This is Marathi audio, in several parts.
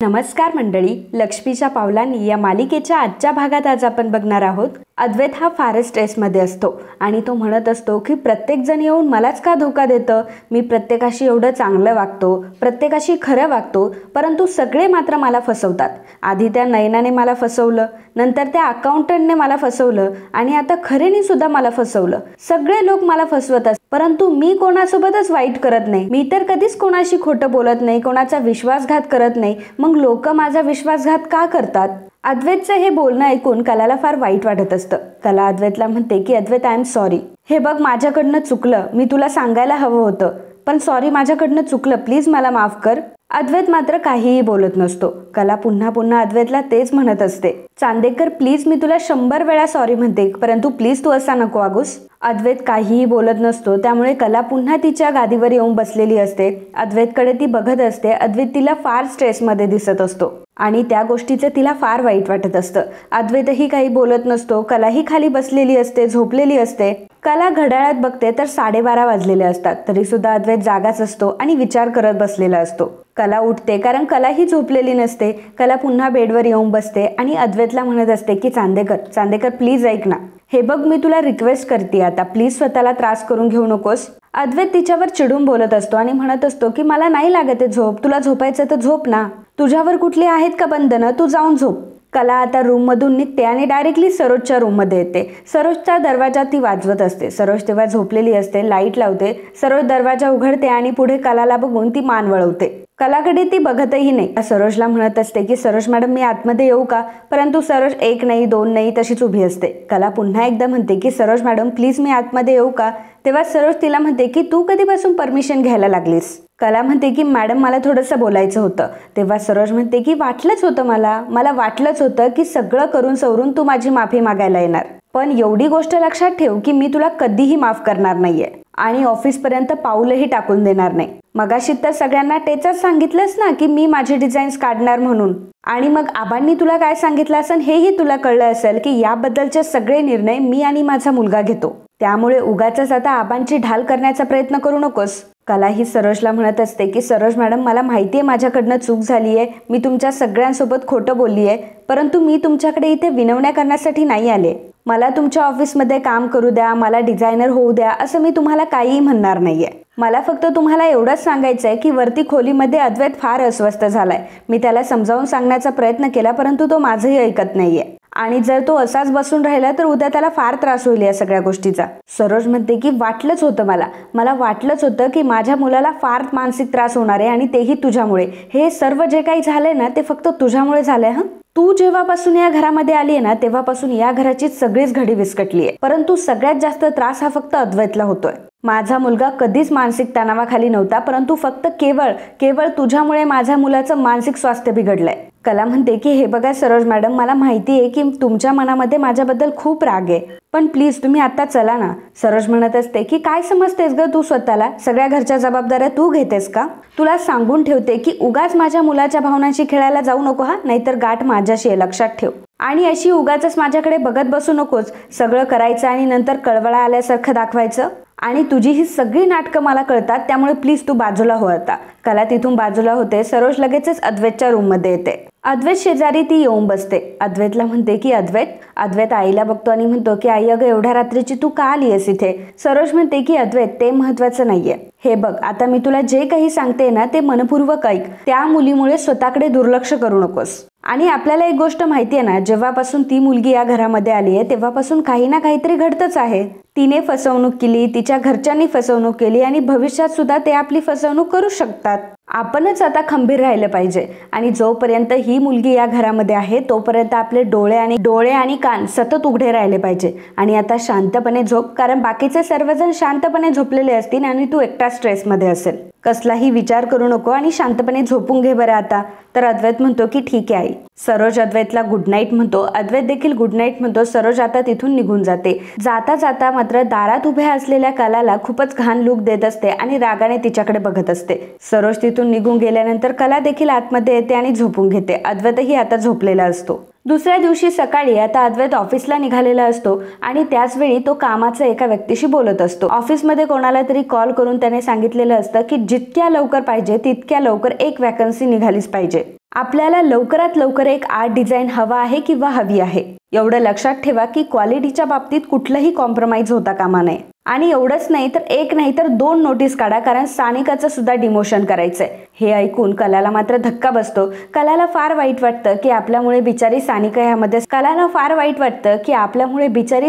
नमस्कार मंडळी, लक्ष्मीच्या पावलांनी या मालिकेच्या आजच्या भागात आज आपण बघणार आहोत. अद्वैत हा फारच स्ट्रेसमध्ये असतो आणि तो म्हणत असतो की प्रत्येकजण येऊन मलाच का धोका देतं, मी प्रत्येकाशी एवढं चांगलं वागतो, प्रत्येकाशी खरं वागतो, परंतु सगळे मात्र मला फसवतात. आधी त्या नयनाने मला फसवलं, नंतर त्या अकाउंटंटने मला फसवलं आणि आता खरेने सुद्धा मला फसवलं. सगळे लोक मला फसवत असतात, परंतु मी कोणासोबतच वाईट करत नाही. मी तर कधीच कोणाशी खोटं बोलत नाही, कोणाचा विश्वासघात करत नाही. मग लोक माझा विश्वासघात का करतात? अद्वैतचं हे बोलणं ऐकून कलाला फार वाईट वाटत असतं. कला अद्वैतला म्हणते की अद्वैत, आय एम सॉरी. हे बघ, माझ्याकडनं चुकलं, मी तुला सांगायला हवं होतं, पण सॉरी, माझ्याकडनं चुकलं, प्लीज मला माफ कर. अद्वैत मात्र काहीही बोलत नसतो. कला पुन्हा पुन्हा अद्वैतला तेच म्हणत असते, चांदेकर प्लीज, मी तुला 100 वेळा सॉरी म्हणते, परंतु प्लीज तू असा नको वागूस. अद्वैत काहीही बोलत नसतो. त्यामुळे कला पुन्हा तिच्या गादीवर येऊन बसलेली असते. अद्वैतकडे ती बघत असते. अद्वैत तिला फार स्ट्रेसमध्ये दिसत असतो आणि त्या गोष्टीचं तिला फार वाईट वाटत असतं. अद्वैतही काही बोलत नसतो. कलाही खाली बसलेली असते, झोपलेली असते. कला घड्याळात बघते तर 12:30 वाजलेले असतात. तरी सुद्धा अद्वैत जागाच असतो आणि विचार करत बसलेला असतो. कला उठते, कारण कलाही झोपलेली नसते. कला पुन्हा बेडवर येऊन बसते आणि अद्वैतला म्हणत असते की चांदेकर प्लीज ऐक ना. हे बघ, मी तुला रिक्वेस्ट करते, आता प्लीज स्वतःला त्रास करून घेऊ नकोस. अद्वैत तिच्यावर चिडून बोलत असतो आणि म्हणत असतो की मला नाही लागत आहे झोप, तुला झोपायचं तर झोप ना, तुझ्यावर कुठली आहेत का बंधनं, तू जाऊन झोप. कला आता रूममधून निघते आणि डायरेक्टली सरोजच्या रूममध्ये येते. सरोजचा दरवाजा ती वाजवत असते. सरोज तेव्हा झोपलेली असते. लाईट लावते. सरोज दरवाजा उघडते आणि पुढे कलाला बघून ती मान वळवते. कलाकडे ती बघतही नाही. सरोजला म्हणत असते की सरोज मॅडम, मी आतमध्ये येऊ का? परंतु सरोज 1 नाही 2 नाही तशीच उभी असते. कला पुन्हा एकदा म्हणते की सरोज मॅडम प्लीज, मी आतमध्ये येऊ का? तेव्हा सरोज तिला म्हणते की तू कधीपासून परमिशन घ्यायला लागलीस? कला म्हणते की मॅडम, मला थोडंसं बोलायचं होतं. तेव्हा सरोज म्हणते की वाटलंच होतं, मला वाटलंच होतं की सगळं करून सवरून तू माझी माफी मागायला येणार, पण एवढी गोष्ट लक्षात ठेव की मी तुला कधीही माफ करणार नाहीये आणि ऑफिसपर्यंत पाऊलही टाकून देणार नाही. मगाशी तर सगळ्यांना टेचच सांगितलंस ना की मी माझे डिझाईन्स काढणार म्हणून, आणि मग आबांनी तुला काय सांगितलं असेल हेही तुला कळलं असेल की याबद्दलचे सगळे निर्णय मी आणि माझा मुलगा घेतो. त्यामुळे उगाचच आता आबांची ढाल करण्याचा प्रयत्न करू नकोस. कला ही सरोजला म्हणत असते की सरोज मॅडम, मला माहिती आहे माझ्याकडनं चूक झाली आहे, मी तुमच्या सगळ्यांसोबत खोटं बोलली आहे, परंतु मी तुमच्याकडे इथे विनवण्या करण्यासाठी नाही आले. मला तुमच्या ऑफिसमध्ये काम करू द्या, मला डिझायनर होऊ द्या, असं मी तुम्हाला काहीही म्हणणार नाहीये. मला फक्त तुम्हाला एवढंच सांगायचं आहे की वरती खोलीमध्ये अद्वैत फार अस्वस्थ झालाय. मी त्याला समजावून सांगण्याचा प्रयत्न केला, परंतु तो माझंही ऐकत नाहीये आणि जर तो असाच बसून राहिला तर उद्या त्याला फार त्रास होईल या सगळ्या गोष्टीचा. सरोज म्हणते की वाटलंच होतं, मला वाटलंच होतं की माझ्या मुलाला फार मानसिक त्रास होणार आहे आणि तेही तुझ्यामुळे. हे सर्व जे काही झालंय ना ते फक्त तुझ्यामुळे झालंय. तू जेव्हापासून या घरामध्ये आली ना तेव्हापासून या घराची सगळीच घडी विस्कटली आहे, परंतु सगळ्यात जास्त त्रास हा फक्त अद्वैतला होतोय. माझा मुलगा कधीच मानसिक तणावाखाली नव्हता, परंतु फक्त केवळ तुझ्यामुळे माझ्या मुलाचं मानसिक स्वास्थ्य बिघडलंय. कला म्हणते की हे बघा सरोज मॅडम, मला माहिती आहे की तुमच्या मनामध्ये माझ्याबद्दल खूप राग आहे, पण प्लीज तुम्ही आता चला ना. सरोज म्हणत असते की काय समजतेस ग तू स्वतःला, सगळ्या घरच्या जबाबदाऱ्या तू घेतेस का? तुला सांगून ठेवते की उगाच माझ्या मुलाच्या भावनांशी खेळायला जाऊ नको नाहीतर गाठ माझ्याशी आहे, लक्षात ठेव. आणि अशी उगाचच माझ्याकडे बघत बसू नकोस. सगळं करायचं आणि नंतर कळवळा आल्यासारखं दाखवायचं, आणि तुझी ही सगळी नाटकं मला कळतात, त्यामुळे प्लीज तू बाजूला हो आता. कला तिथून बाजूला होते. सरोज लगेचच अद्वैतच्या रूममध्ये येते. अद्वैत शेजारी ती येऊन बसते. अद्वैतला म्हणते की अद्वैत आईला बघतो आणि म्हणतो की आई, अगं एवढ्या रात्रीची तू का आलीयस इथे? सरोज म्हणते की अद्वैत, ते महत्वाचं नाहीये. हे बघ, आता मी तुला जे काही सांगते ना ते मनपूर्वक ऐक. त्या मुलीमुळे स्वतःकडे दुर्लक्ष करू नकोस. आणि आपल्याला एक गोष्ट माहितीये ना, जेव्हापासून ती मुलगी या घरामध्ये आली आहे तेव्हापासून काही ना काहीतरी घडतच आहे. तिने फसवणूक केली, तिच्या घरच्यांनी फसवणूक केली आणि भविष्यात सुद्धा ते आपली फसवणूक करू शकतात. आपणच आता खंबीर राहिलं पाहिजे आणि जोपर्यंत ही मुलगी या घरामध्ये आहे तोपर्यंत आपले डोळे आणि कान सतत उघडे राहिले पाहिजे. आणि आता शांतपणे झोप, कारण बाकीचे सर्वजण शांतपणे झोपलेले असतील आणि तू एकटा स्ट्रेसमध्ये असेल. कसलाही विचार करू नको आणि शांतपणे झोपून घे बरं आता. तर अद्वैत म्हणतो की ठीक आहे आई. सरोज अद्वैतला गुड नाईट म्हणतो. अद्वैत देखील गुड नाईट म्हणतो. सरोज आता तिथून निघून जाते. जाता मात्र दारात उभ्या असलेल्या कलाला खूपच घाण लूक देत असते आणि रागाने तिच्याकडे बघत असते. सरोज तिथून निघून गेल्यानंतर कला देखील आतमध्ये येते आणि झोपून घेते. अद्वैतही आता झोपलेला असतो. दुसऱ्या दिवशी सकाळी आता अद्वैत ऑफिसला निघालेला असतो आणि त्याच वेळी तो कामाच्या एका व्यक्तीशी बोलत असतो. ऑफिसमध्ये कोणाला तरी कॉल करून त्याने सांगितलेलं असतं की जितक्या लवकर पाहिजे तितक्या लवकर एक वॅकन्सी निघालीच पाहिजे. आपल्याला लवकरात लवकर एक आर्ट डिझाईन हवा आहे किंवा हवी आहे. एवढं लक्षात ठेवा की क्वालिटीच्या बाबतीत कुठलंही कॉम्प्रोमाइज होता कामा नये. आणि एवढंच नाही तर एक नाही तर 2 नोटीस काढा, कारण सानिकाचं सुद्धा डिमोशन करायचंय. हे ऐकून कलाला मात्र धक्का बसतो. कलाला फार वाईट वाटतं की आपल्यामुळे बिचारी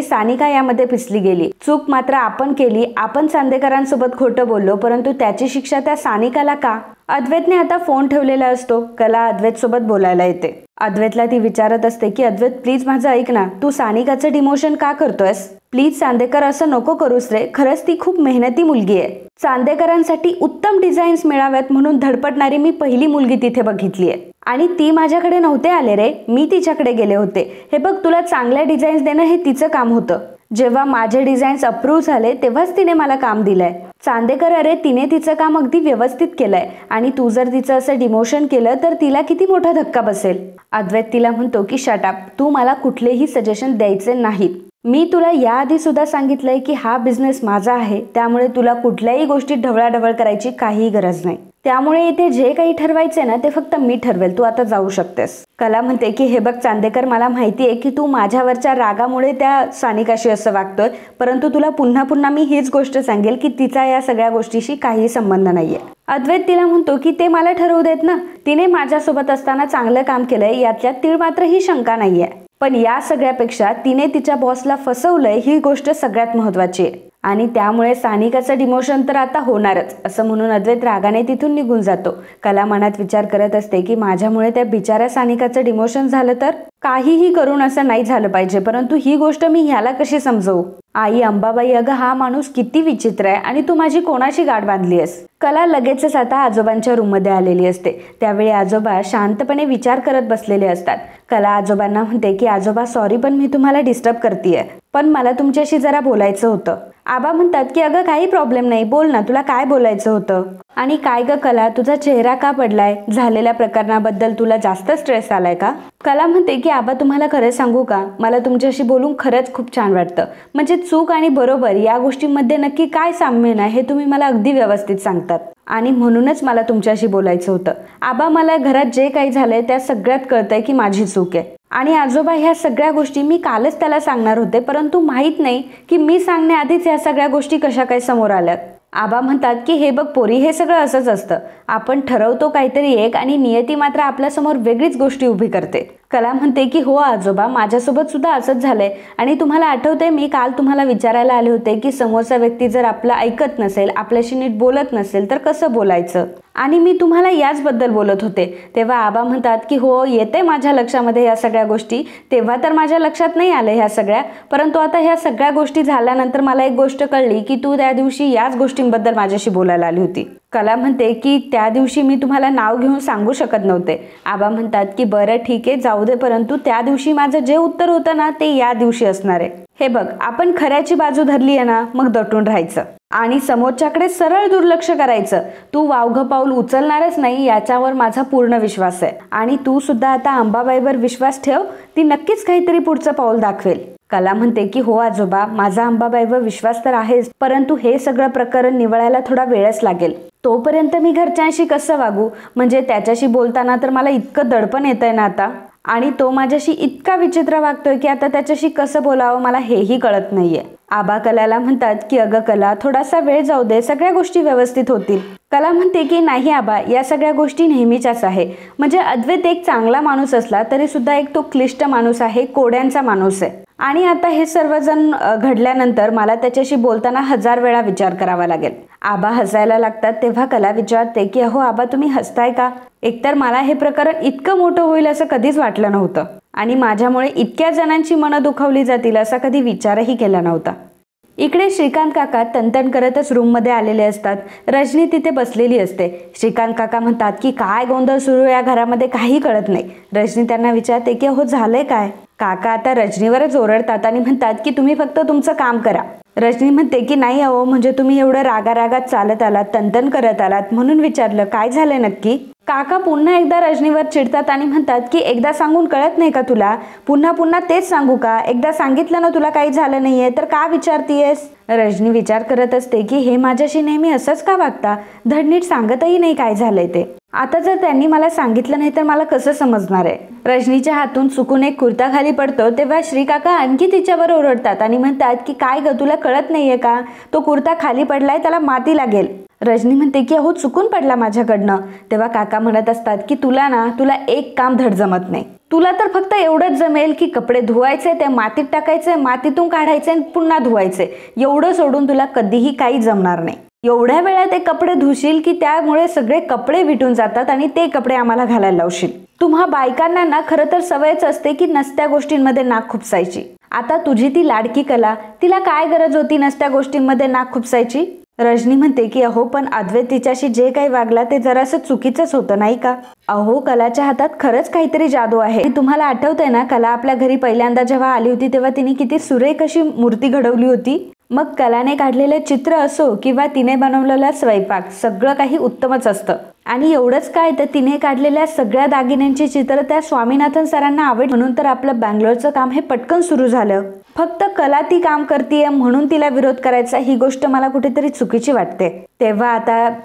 सानिका यामध्ये पिसली गेली. चूक मात्र आपण केली. आपण चांदेकरांसोबत खोटं बोललो, परंतु त्याची शिक्षा त्या सानिकाला का? अद्वैतने आता फोन ठेवलेला असतो. कला अद्वैत सोबत बोलायला येते. अद्वैतला ती विचारत असते की अद्वैत प्लीज माझं ऐक ना, तू सानिकाचं डिमोशन का करतोयस? प्लीज चांदेकर असं नको करूस रे. खरंच ती खूप मेहनती मुलगी आहे. चांदेकरांसाठी उत्तम डिझाईन्स मिळाव्यात म्हणून धडपडणारी मी पहिली मुलगी तिथे बघितली आहे. आणि ती माझ्याकडे नव्हते आले रे, मी तिच्याकडे गेले होते. हे बघ, तुला चांगल्या डिझाईन्स देणं हे तिचं काम होतं. जेव्हा माझे डिझाईन्स अप्रूव्ह झाले तेव्हाच तिने मला काम दिलंय. चांदेकर अरे, तिने तिचं काम अगदी व्यवस्थित केलंय आणि तू जर तिचं असं डिमोशन केलं तर तिला किती मोठा धक्का बसेल. अद्वैत तिला म्हणतो की शट अप, तू मला कुठलेही सजेशन द्यायचे नाहीत. मी तुला याआधी सुद्धा सांगितलंय की हा बिझनेस माझा आहे, त्यामुळे तुला कुठल्याही गोष्टीत ढवळाढवळ करायची काहीही गरज नाही. त्यामुळे इथे जे काही ठरवायचे ना ते फक्त मी ठरवेल, तू आता जाऊ शकतेस. कला म्हणते की हे बघ चांदेकर, मला माहिती आहे की तू माझ्यावरच्या रागामुळे त्या सानिकाशी असं वागतोय, परंतु तुला पुन्हा पुन्हा मी हीच गोष्ट सांगेल की तिचा या सगळ्या गोष्टीशी काही संबंध नाहीये. अद्वैत तिला म्हणतो की ते मला ठरवू देत ना, तिने माझ्यासोबत असताना चांगलं काम केलंय, यातल्या तीळ मात्र ही शंका नाहीये. पण या सगळ्यापेक्षा तिने तिच्या बॉसला फसवलंय ही गोष्ट सगळ्यात महत्वाची आहे. आणि त्यामुळे सानिकाचं डिमोशन तर आता होणारच, असं म्हणून अद्वैत रागाने तिथून निघून जातो. कला मनात विचार करत असते की माझ्यामुळे त्या बिचाऱ्या सानिकाचं डिमोशन झालं तर काहीही करून असं नाही झालं पाहिजे, परंतु ही गोष्ट मी ह्याला कशी समजवू? आई अंबाबाई, अगं हा माणूस किती विचित्र आहे आणि तू माझी कोणाची गाठ बांधली आहेस? कला लगेचच आता आजोबांच्या रूममध्ये आलेली असते. त्यावेळी आजोबा शांतपणे विचार करत बसलेले असतात. कला आजोबांना म्हणते की आजोबा सॉरी, पण मी तुम्हाला डिस्टर्ब करतेय, पण मला तुमच्याशी जरा बोलायचं होतं. आबा म्हणतात की अगं काही प्रॉब्लेम नाही, बोल ना, तुला काय बोलायचं होतं? आणि काय ग कला, तुझा चेहरा का पडलाय? झालेल्या प्रकरणाबद्दल तुला जास्त स्ट्रेस आलाय का? कला म्हणते की आबा तुम्हाला खरं सांगू का, मला तुमच्याशी बोलून खरंच खूप छान वाटतं. म्हणजे चूक आणि बरोबर या गोष्टींमध्ये नक्की काय साम्य नाही हे तुम्ही मला अगदी व्यवस्थित सांगतात आणि म्हणूनच मला तुमच्याशी बोलायचं होतं. आबा, मला घरात जे काही झालंय त्या सगळ्यात कळतंय की माझी चूक आहे. आणि आजोबा, ह्या सगळ्या गोष्टी मी कालच त्याला सांगणार होते, परंतु माहित नाही की मी सांगण्याआधीच ह्या सगळ्या गोष्टी कशा काय समोर आल्यात. आबा म्हणतात की हे बघ पोरी, हे सगळं असंच असतं. आपण ठरवतो काहीतरी एक आणि नियती मात्र आपल्यासमोर वेगळीच गोष्टी उभी करते. कला म्हणते की हो आजोबा, माझ्यासोबत सुद्धा असंच झालंय. आणि तुम्हाला आठवतंय मी काल तुम्हाला विचारायला आले होते की समोरचा व्यक्ती जर आपलं ऐकत नसेल, आपल्याशी नीट बोलत नसेल तर कसं बोलायचं, आणि मी तुम्हाला याचबद्दल बोलत होते. तेव्हा आबा म्हणतात की हो, येते माझ्या लक्षामध्ये या सगळ्या गोष्टी. तेव्हा तर माझ्या लक्षात नाही आलं ह्या सगळ्या, परंतु आता ह्या सगळ्या गोष्टी झाल्यानंतर मला एक गोष्ट कळली की तू त्या दिवशी याच गोष्टींबद्दल माझ्याशी बोलायला आली होती. कला म्हणते की त्या दिवशी मी तुम्हाला नाव घेऊन सांगू शकत नव्हते. आबा म्हणतात की बरं ठीक आहे, जाऊ दे, परंतु त्या दिवशी माझं जे उत्तर होतं ना ते या दिवशी असणार आहे. हे बघ, आपण खऱ्याची बाजू धरली आहे ना, मग दटून राहायचं आणि समोरच्याकडे सरळ दुर्लक्ष करायचं. तू वावघं पाऊल उचलणारच नाही याच्यावर माझा पूर्ण विश्वास आहे. आणि तू सुद्धा आता अंबाबाईवर विश्वास ठेव, ती नक्कीच काहीतरी पुढचं पाऊल दाखवेल. कला म्हणते की हो आजोबा, माझा अंबाबाईवर विश्वास तर आहेच, परंतु हे सगळं प्रकरण निवळायला थोडा वेळच लागेल. तोपर्यंत मी घरच्यांशी कसं वागू? म्हणजे त्याच्याशी बोलताना तर मला इतकं दडपण येतंय ना आता, आणि तो माझ्याशी इतका विचित्र वागतोय की आता त्याच्याशी कसं बोलावं मला हेही कळत नाहीये. आबा कलाला म्हणतात की अगं कला, थोडासा वेळ जाऊ दे, सगळ्या गोष्टी व्यवस्थित होतील. कला म्हणते की नाही आबा, या सगळ्या गोष्टी नेहमीच्याच आहे. म्हणजे अद्वैत एक चांगला माणूस असला तरी सुद्धा एक तो क्लिष्ट माणूस आहे, कोड्यांचा माणूस आहे. आणि आता हे सर्वजण घडल्यानंतर मला त्याच्याशी बोलताना 1000 वेळा विचार करावा लागेल. आबा हसायला लागतात. तेव्हा कला विचारते की अहो आबा, तुम्ही हसताय का? एकतर मला हे प्रकरण इतकं मोठं होईल असं कधीच वाटलं नव्हतं आणि माझ्यामुळे इतक्या जणांची मनं दुखावली जातील असा कधी विचारही केला नव्हता. इकडे श्रीकांत काका तनतन करतच रूममध्ये आलेले असतात. रजनी तिथे बसलेली असते. श्रीकांत काका म्हणतात की काय गोंधळ सुरू या घरामध्ये, काही कळत नाही. रजनी त्यांना विचारते की अहो झालंय काय? काका आता रजनीवरच ओरडतात आणि म्हणतात की तुम्ही फक्त तुमचं काम करा. रजनी म्हणते की नाही अहो, म्हणजे तुम्ही एवढं रागारागात चालत आलात, तनतन करत आलात म्हणून विचारलं, काय झालंय नक्की? काका पुन्हा एकदा रजनीवर चिडतात आणि म्हणतात की एकदा सांगून कळत नाही का तुला, पुन्हा पुन्हा तेच सांगू का, एकदा सांगितलं ना तुला काही झालं नाहीये तर का विचारतीयस. रजनी विचार करत असते की हे माझ्याशी नेहमी असंच का वागता, धड नीट सांगतही नाही काय झालंय ते. आता जर त्यांनी मला सांगितलं नाही तर मला कसं समजणार आहे. रजनीच्या हातून चुकून एक कुर्ता खाली पडतो तेव्हा श्रीकाका आणखी तिच्यावर ओरडतात आणि म्हणतात की काय ग तुला कळत नाहीये का, तो कुर्ता खाली पडलाय त्याला माती लागेल. रजनी म्हणते की अहो चुकून पडला माझ्याकडनं. तेव्हा काका म्हणत असतात की तुला एक काम धड जमत नाही. तुला तर फक्त एवढंच जमेल की कपडे धुवायचे, ते मातीत टाकायचे, मातीतून काढायचे आणि पुन्हा धुवायचे. एवढं सोडून तुला कधीही काही जमणार नाही. एवढ्या वेळा ते कपडे धुशील की त्यामुळे सगळे कपडे विटून जातात आणि ते कपडे आम्हाला घालायला लावशील. तुम्हा बायकांना ना खरं तर सवयच असते की नसत्या गोष्टींमध्ये नाक खुपसायची. आता तुझी ती लाडकी कला, तिला काय गरज होती नसत्या गोष्टींमध्ये नाक खुपसायची. रजनी म्हणते की अहो पण अद्वैत तिच्याशी जे काही वागला ते जरासं चुकीचंच होतं नाही का. अहो कलाच्या हातात खरंच काहीतरी जादू आहे. तुम्हाला आठवतंय ना कला आपल्या घरी पहिल्यांदा जेव्हा आली होती तेव्हा तिने किती सुरेख अशी मूर्ती घडवली होती. मग कलाने काढलेले चित्र असो किंवा तिने बनवलेला स्वयंपाक सगळं काही उत्तमच असतं. आणि एवढंच काय तर तिने काढलेल्या सगळ्या दागिन्यांची चित्र त्या स्वामीनाथन सरांना आवड म्हणून तर आपलं बँगलोरचं काम हे पटकन सुरू झालं. फक्त कला ती काम करतीये म्हणून तिला विरोध करायचा ही गोष्ट मला कुठेतरी चुकीची वाटते. तेव्हा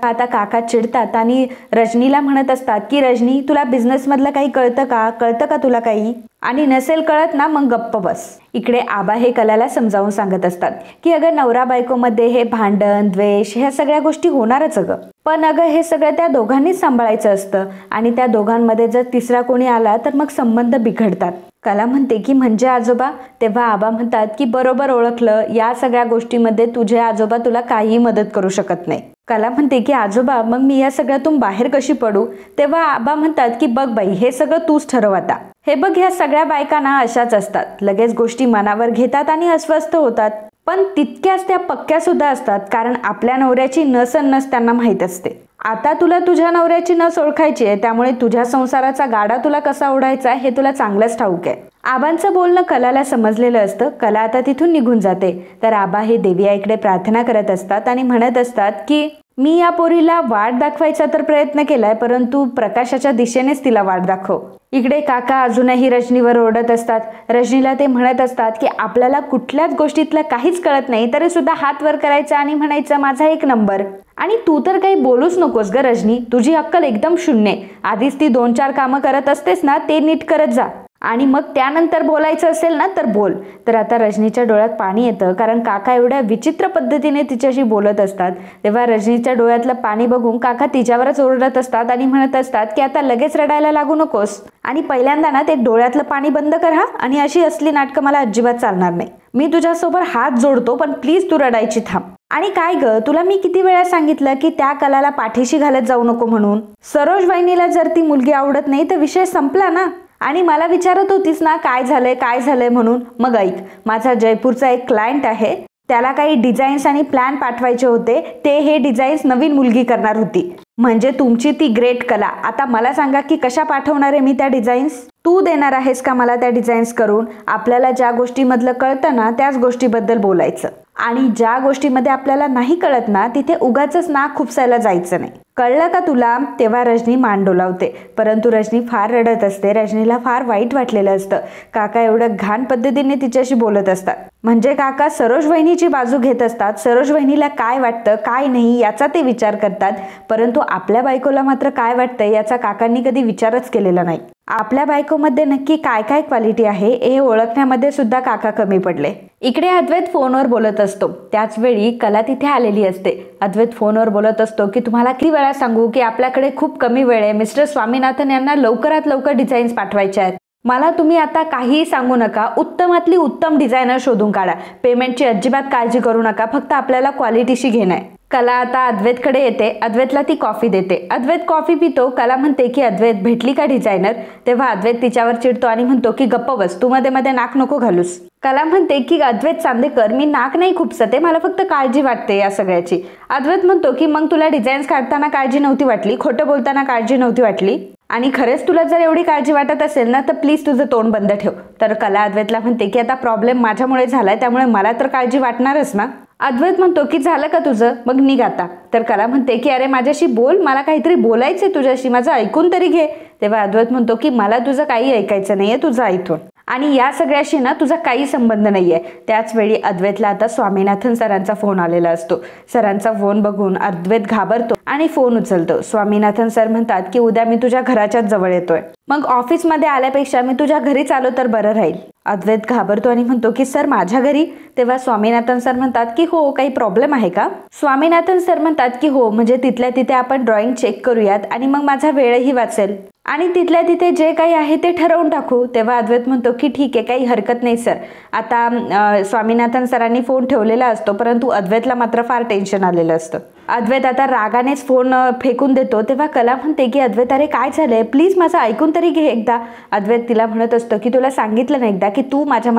आता काका चिडतात आणि रजनीला म्हणत असतात की रजनी तुला बिझनेस मधलं काही कळतं का तुला काही, आणि नसेल कळत ना मग गप्प बस. इकडे आबा हे कलाला समजावून सांगत असतात की अगं नवरा बायकोमध्ये हे भांडण द्वेष ह्या सगळ्या गोष्टी होणारच अगं, पण अगं हे सगळं त्या दोघांनीच सांभाळायचं असतं आणि त्या दोघांमध्ये जर तिसरा कोणी आला तर मग संबंध बिघडतात. कला म्हणते की म्हणजे आजोबा. तेव्हा आबा म्हणतात की बरोबर ओळखलं, या सगळ्या गोष्टीमध्ये तुझे आजोबा तुला काही मदत करू शकत नाही. कला म्हणते की आजोबा मग मी या सगळ्यातून बाहेर कशी पडू. तेव्हा आबा म्हणतात की बघ बाई हे सगळं तूच ठरव आता. हे बघ ह्या सगळ्या बायकांना अशाच असतात, लगेच गोष्टी मनावर घेतात आणि अस्वस्थ होतात. पण तितक्याच त्या पक्क्या सुद्धा असतात कारण आपल्या नवऱ्याची नस त्यांना माहीत असते. आता तुला तुझ्या नवऱ्याची नस ओळखायची आहे, त्यामुळे तुझ्या संसाराचा गाडा तुला कसा ओढायचा हे तुला चांगलंच ठाऊक आहे. आबांचं बोलणं कलाला समजलेलं असतं. कला आता तिथून निघून जाते तर आबा हे देवी आईकडे प्रार्थना करत असतात आणि म्हणत असतात की मी या पोरीला वाट दाखवायचा तर प्रयत्न केलाय परंतु प्रकाशाच्या दिशेनेच तिला वाट दाखव. इकडे काका अजूनही रजनीवर ओरडत असतात. रजनीला ते म्हणत असतात की आपल्याला कुठल्याच गोष्टीतलं काहीच कळत नाही तरी सुद्धा हात वर करायचा आणि म्हणायचं माझा एक नंबर. आणि तू तर काही बोलूच नकोस ग रजनी, तुझी अक्कल एकदम शून्य. आधीच ती 2-4 कामं करत असतेस ना ते नीट करत जा आणि मग त्यानंतर बोलायचं असेल ना तर बोल. तर आता रजनीच्या डोळ्यात पाणी येतं कारण काका एवढ्या विचित्र पद्धतीने तिच्याशी बोलत असतात. तेव्हा रजनीच्या डोळ्यातलं पाणी बघून काका तिच्यावरच ओरडत असतात आणि म्हणत असतात की आता लगेच रडायला लागू नकोस आणि पहिल्यांदा ना ते डोळ्यातलं पाणी बंद कर हा, आणि अशी असली नाटकं मला अजिबात चालणार नाही. मी तुझ्यासोबत हात जोडतो पण प्लीज तू रडायची थांब. आणि काय ग तुला मी किती वेळा सांगितलं की त्या कलाला पाठीशी घालत जाऊ नको म्हणून. सरोज वहिनीला जर ती मुलगी आवडत नाही तर विषय संपला ना. आणि मला विचारत होतीस ना काय झालंय म्हणून. मग ऐक, माझा जयपूरचा एक क्लायंट आहे, त्याला काही डिझाईन्स आणि प्लॅन पाठवायचे होते. ते हे डिझाईन्स नवीन मुलगी करणार होती. म्हणजे तुमची ती ग्रेट कला. आता मला सांगा की कशा पाठवणार आहे मी त्या डिझाईन्स. तू देणार आहेस का मला त्या डिझाईन्स करून. आपल्याला ज्या गोष्टीमधलं कळतं ना त्याच गोष्टीबद्दल बोलायचं आणि ज्या गोष्टीमध्ये आपल्याला नाही कळत ना तिथे उगाचच नाक खुपसायला जायचं नाही. कळलं का तुला. तेव्हा रजनी मान डोलावते परंतु रजनी फार रडत असते. रजनीला फार वाईट वाटलेलं असतं. काका एवढं घाण पद्धतीने तिच्याशी बोलत असतात. म्हणजे काका सरोज वहिनीची बाजू घेत असतात. सरोज वहिनीला काय वाटतं काय नाही याचा ते विचार करतात, परंतु आपल्या बायकोला मात्र काय वाटतं याचा काकांनी कधी विचारच केलेला नाही. आपल्या बायकोमध्ये नक्की काय काय क्वालिटी आहे हे ओळखण्यामध्ये सुद्धा काका कमी पडले. इकडे अद्वैत फोनवर बोलत असतो. त्याच वेळी कला तिथे आलेली असते. अद्वैत फोनवर बोलत असतो की तुम्हाला किती वेळा सांगू की आपल्याकडे खूप कमी वेळ आहे. मिस्टर स्वामीनाथन यांना लवकरात लवकर डिझाईन्स पाठवायच्या आहेत. मला तुम्ही आता काहीही सांगू नका. उत्तमातली उत्तम डिझायनर शोधून काढा. पेमेंटची अजिबात काळजी करू नका. फक्त आपल्याला क्वालिटीशी घेणं आहे. कला आता अद्वैतकडे येते. अद्वैतला ती कॉफी देते. अद्वैत कॉफी पितो. कला म्हणते की अद्वैत भेटली का डिझायनर. तेव्हा अद्वैत तिच्यावर चिडतो आणि म्हणतो की गप्प बस, तू मध्ये मध्ये नाक नको घालूस. कला म्हणते की अद्वैत चांदेकर मी नाक नाही खुपसते, मला फक्त काळजी वाटते या सगळ्याची. अद्वैत म्हणतो की मग तुला डिझाईन्स काढताना काळजी नव्हती वाटली, खोटं बोलताना काळजी नव्हती वाटली, आणि खरेच तुला जर एवढी काळजी वाटत असेल ना तर प्लीज तुझं तोंड बंद ठेव. तर कला अद्वैतला म्हणते की आता प्रॉब्लेम माझ्यामुळे झालाय त्यामुळे मला तर काळजी वाटणारच ना. अद्वैत म्हणतो की झालं का तुझं, मग निघ आता. तर कला म्हणते की अरे माझ्याशी बोल, मला काहीतरी बोलायचंय तुझ्याशी, माझं ऐकून तरी घे. तेव्हा अद्वैत म्हणतो की मला तुझं काही ऐकायचं नाहीये, तुझं ऐकून, आणि या सगळ्याशी ना तुझा काही संबंध नाहीये. त्याच वेळी अद्वैतला आता स्वामीनाथन सरांचा फोन आलेला असतो. सरांचा फोन बघून अद्वैत घाबरतो आणि फोन उचलतो. स्वामीनाथन सर म्हणतात की उद्या मी तुझ्या घराच्याच जवळ येतोय, मग ऑफिसमध्ये आल्यापेक्षा मी तुझ्या घरीच आलो तर बरं राहील. अद्वैत घाबरतो आणि म्हणतो की सर माझ्या घरी. तेव्हा स्वामीनाथन सर म्हणतात की हो, काही प्रॉब्लेम आहे का. स्वामीनाथन सर म्हणतात की हो, म्हणजे तिथल्या तिथे आपण ड्रॉइंग चेक करूयात आणि मग माझा वेळही वाचेल आणि तिथल्या तिथे जे काही आहे ते ठरवून टाकू. तेव्हा अद्वैत म्हणतो की ठीक आहे, काही हरकत नाही सर. आता स्वामीनाथन सरांनी फोन ठेवलेला असतो, परंतु अद्वैतला मात्र फार टेन्शन आलेलं असतं. अद्वैत आता रागानेच फोन फेकून देतो. तेव्हा कला म्हणते की अद्वैत अरे काय झालंय, प्लीज माझं ऐकून तरी घे एकदा. अद्वैत तिला म्हणत असतं की तुला सांगितलं ना एकदा की तू माझ्या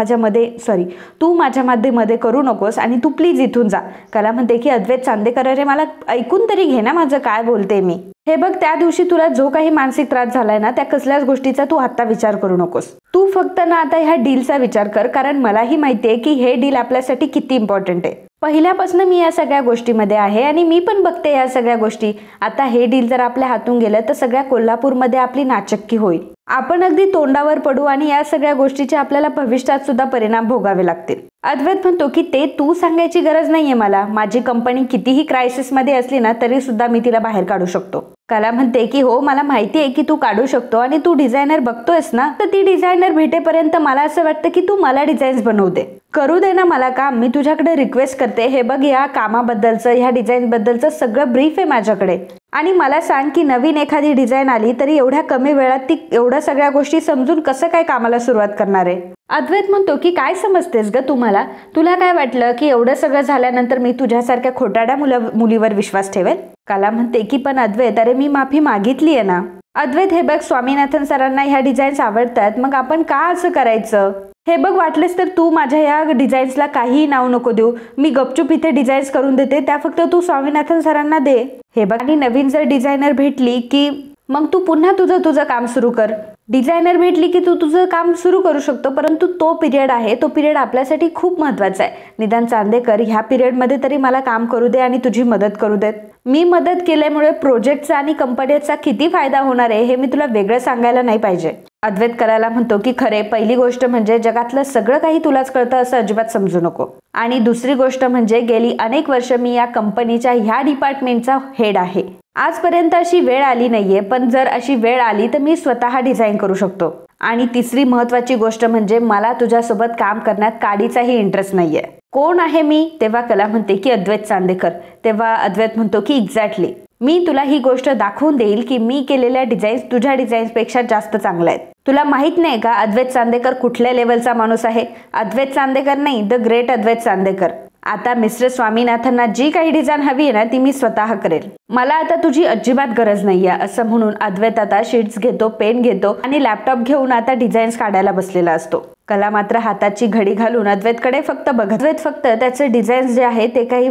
मध्ये करू नकोस आणि तू प्लीज इथून जा. कला म्हणते की अद्वैत चांदेकर अरे मला ऐकून तरी घे ना माझं काय बोलते मी. हे बघ, त्या दिवशी तुला जो काही मानसिक त्रास झालाय ना, त्या कसल्याच गोष्टीचा तू आता विचार करू नकोस. तू फक्त ना आता ह्या डीलचा विचार कर, कारण मलाही माहितीये की हे डील आपल्यासाठी किती इम्पॉर्टंट आहे. पहिल्यापासून मी या सगळ्या गोष्टीमध्ये आहे आणि मी पण बघते या सगळ्या गोष्टी. आता हे डील जर आपल्या हातून गेलं तर सगळ्या कोल्हापूरमध्ये आपली नाचक्की होईल. आपण अगदी तोंडावर पडू आणि या सगळ्या गोष्टीचे आपल्याला भविष्यात सुद्धा परिणाम भोगावे लागतील. अद्वैत म्हणतो की ते तू सांगायची गरज नाहीये मला. माझी कंपनी कितीही क्रायसिसमध्ये असली ना तरी सुद्धा मी तिला बाहेर काढू शकतो. कला म्हणते की हो, मला माहिती आहे की तू काढू शकतो आणि तू डिझायनर बघतोयस ना, तर ती डिझायनर भेटेपर्यंत मला असं वाटतं की तू मला डिझाईन्स बनवू दे, करू दे ना मला काम. मी तुझ्याकडे रिक्वेस्ट करते. हे बघ, या कामाबद्दलचं, ह्या डिझाईन बद्दलचं सगळं ब्रीफ आहे माझ्याकडे, आणि मला सांग की नवीन एखादी डिझाईन आली तरी एवढ्या कमी वेळात ती एवढ्या सगळ्या गोष्टी समजून कसं काय कामाला सुरुवात करणार आहे. अद्वैत म्हणतो की काय समजतेस ग तुम्हाला, तुला काय वाटलं की एवढं सगळं झाल्यानंतर मी तुझ्यासारख्या खोटाड्या मुलीवर विश्वास ठेवेल. कला म्हणते की पण अद्वैत अरे मी माफी मागितली आहे ना. अद्वैत हे बघ, स्वामीनाथन सरांना ह्या डिझाईन्स आवडतात, मग आपण का असं करायचं. हे बघ, वाटलेस तर तू माझ्या या डिझाईन्सला काहीही नाव नको देऊ, मी गपचूप इथे डिझाईन्स करून देते, त्या फक्त तू स्वामीनाथन सरांना दे. हे बघ, आणि नवीन जर डिझायनर भेटली की मग तू पुन्हा तुझं काम सुरू कर. डिझायनर भेटली की तू तुझं काम सुरू करू शकतो, परंतु तो पिरियड आहे, तो पिरियड आपल्यासाठी खूप महत्वाचा आहे. निदान चांदेकर, ह्या पिरियडमध्ये तरी मला काम करू दे आणि तुझी मदत करू देत. मी मदत केल्यामुळे प्रोजेक्टचा आणि कंपनीचा किती फायदा होणार आहे हे मी तुला वेगळं सांगायला नाही पाहिजे. अद्वैत कलाला म्हणतो की खरे, पहिली गोष्ट म्हणजे जगातलं सगळं काही तुलाच कळतं असं अजिबात समजू नको, आणि दुसरी गोष्ट म्हणजे गेली अनेक वर्ष मी या कंपनीच्या ह्या डिपार्टमेंटचा हेड आहे. आजपर्यंत अशी वेळ आली नाहीये, पण जर अशी वेळ आली तर मी स्वतः डिझाईन करू शकतो. आणि तिसरी महत्वाची गोष्ट म्हणजे मला तुझ्यासोबत काम करण्यात काडीचाही इंटरेस्ट नाहीये. कोण आहे मी. तेव्हा कला म्हणते की अद्वैत चांदेकर. तेव्हा अद्वैत म्हणतो की एक्झॅक्टली, मी तुला ही गोष्ट दाखवून देईल की मी केलेल्या डिझाईन्स तुझ्या डिझाईन्सपेक्षा जास्त चांगल्या आहेत. तुला माहित नाही का अद्वैत चांदेकर कुठल्या लेवलचा माणूस आहे. अद्वैत चांदेकर नाही, द ग्रेट अद्वैत चांदेकर. आता मिस्टर स्वामीनाथनना जी काही डिझाईन हवी आहे ना ती मी स्वतः करेल, मला आता तुझी अजिबात गरज नाहीये. असं म्हणून अद्वैत आता शीट्स घेतो, पेन घेतो आणि लॅपटॉप घेऊन आता डिझाईन्स काढायला बसलेला असतो. कला मात्र हाताची घडी घालून अद्वैतकडे फक्त बघत. अद्वैत फक्त त्याचे डिझाईन्स जे आहे ते काही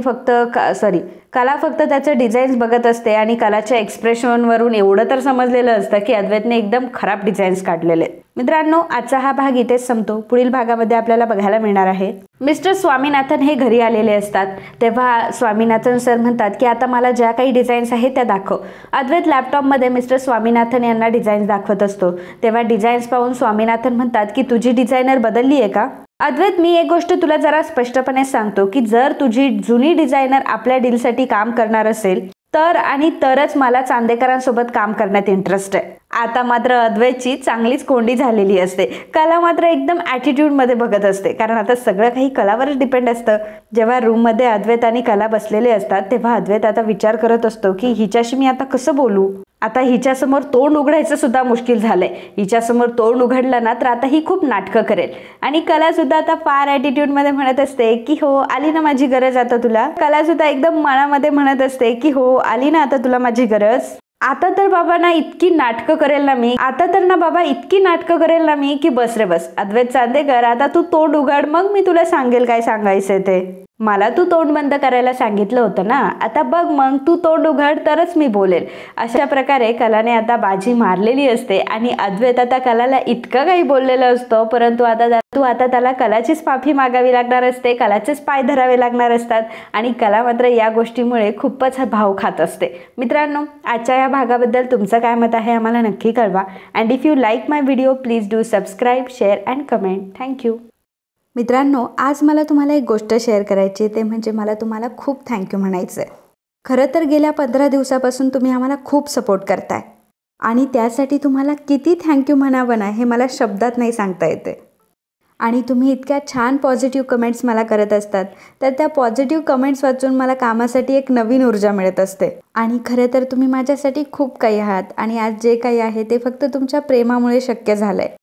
कला फक्त त्याचे डिझाईन्स बघत असते आणि कलाच्या एक्सप्रेशन वरून एवढं तर समजलेलं असतं की अद्वैतने एकदम खराब डिझाईन्स काढलेले. मित्रांनो, आजचा हा भाग इथेच संपतो. पुढील भागामध्ये आपल्याला बघायला मिळणार आहे मिस्टर स्वामीनाथन हे घरी आलेले असतात. तेव्हा स्वामीनाथन सर म्हणतात की आता मला ज्या काही डिझाईन्स आहेत त्या दाखव. अद्वैत लॅपटॉपमध्ये मिस्टर स्वामीनाथन यांना डिझाईन्स दाखवत असतो. तेव्हा डिझाईन्स पाहून स्वामीनाथन म्हणतात की तुझी डिझायनर बदलली आहे का. अद्वैत, मी एक गोष्ट तुला जरा स्पष्टपणे सांगतो की जर तुझी जुनी डिझायनर आपल्या डीलसाठी काम करणार असेल तर आणि तरच मला चांदेकरांसोबत काम करण्यात इंटरेस्ट आहे. आता मात्र अद्वैतची चांगलीच कोंडी झालेली असते. कला मात्र एकदम ॲटिट्यूड मध्ये बघत असते, कारण आता सगळं काही कलावरच डिपेंड असतं. जेव्हा रूम मध्ये अद्वैत आणि कला बसलेले असतात तेव्हा अद्वैत आता विचार करत असतो की हिच्याशी मी आता कसं बोलू. आता हिच्यासमोर तोंड उघडायचं सुद्धा मुश्किल झालंय. हिच्यासमोर तोंड उघडलं ना तर आता ही खूप नाटकं करेल. आणि कला सुद्धा आता फार ॲटिट्यूड मध्ये म्हणत असते की हो आली ना माझी गरज आता तुला. कला सुद्धा एकदम मनामध्ये म्हणत असते की हो आली ना आता तुला माझी गरज. आता तर बाबा ना इतकी नाटकं करेल ना मी, की बस रे बस. अद्वैत चांदेकर, आता तू तोंड उघड, मग मी तुला सांगेल काय सांगायचंय ते. मला तू तोंड बंद करायला सांगितलं होतं ना, आता बघ मग तू तोंड उघड तरच मी बोलेल. अशा प्रकारे कलाने आता बाजी मारलेली असते आणि अद्वैत आता कलाला इतकं काही बोललेलं असतं, परंतु आता तू आता त्याला कलाचीच माफी मागावी लागणार असते, कलाचेच पाय धरावे लागणार असतात आणि कला मात्र या गोष्टीमुळे खूपच भाव खात असते. मित्रांनो, आजच्या या भागाबद्दल तुमचं काय मत आहे आम्हाला नक्की कळवा. And if you like my video please do subscribe, share and comment. Thank you. मित्रांनो, आज मला तुम्हाला एक गोष्ट शेअर करायची आहे, ते म्हणजे मला तुम्हाला खूप थँक्यू म्हणायचं आहे. खरं तर गेल्या 15 दिवसापासून तुम्ही आम्हाला खूप सपोर्ट करताय आणि त्यासाठी तुम्हाला किती थँक्यू म्हणावं ना हे मला शब्दात नाही सांगता येते. आणि तुम्ही इतक्या छान पॉझिटिव्ह कमेंट्स मला करत असतात, तर त्या पॉझिटिव्ह कमेंट्स वाचून मला कामासाठी एक नवीन ऊर्जा मिळत असते. आणि खरं तर तुम्ही माझ्यासाठी खूप काही आहात आणि आज जे काही आहे ते फक्त तुमच्या प्रेमामुळे शक्य झालं आहे.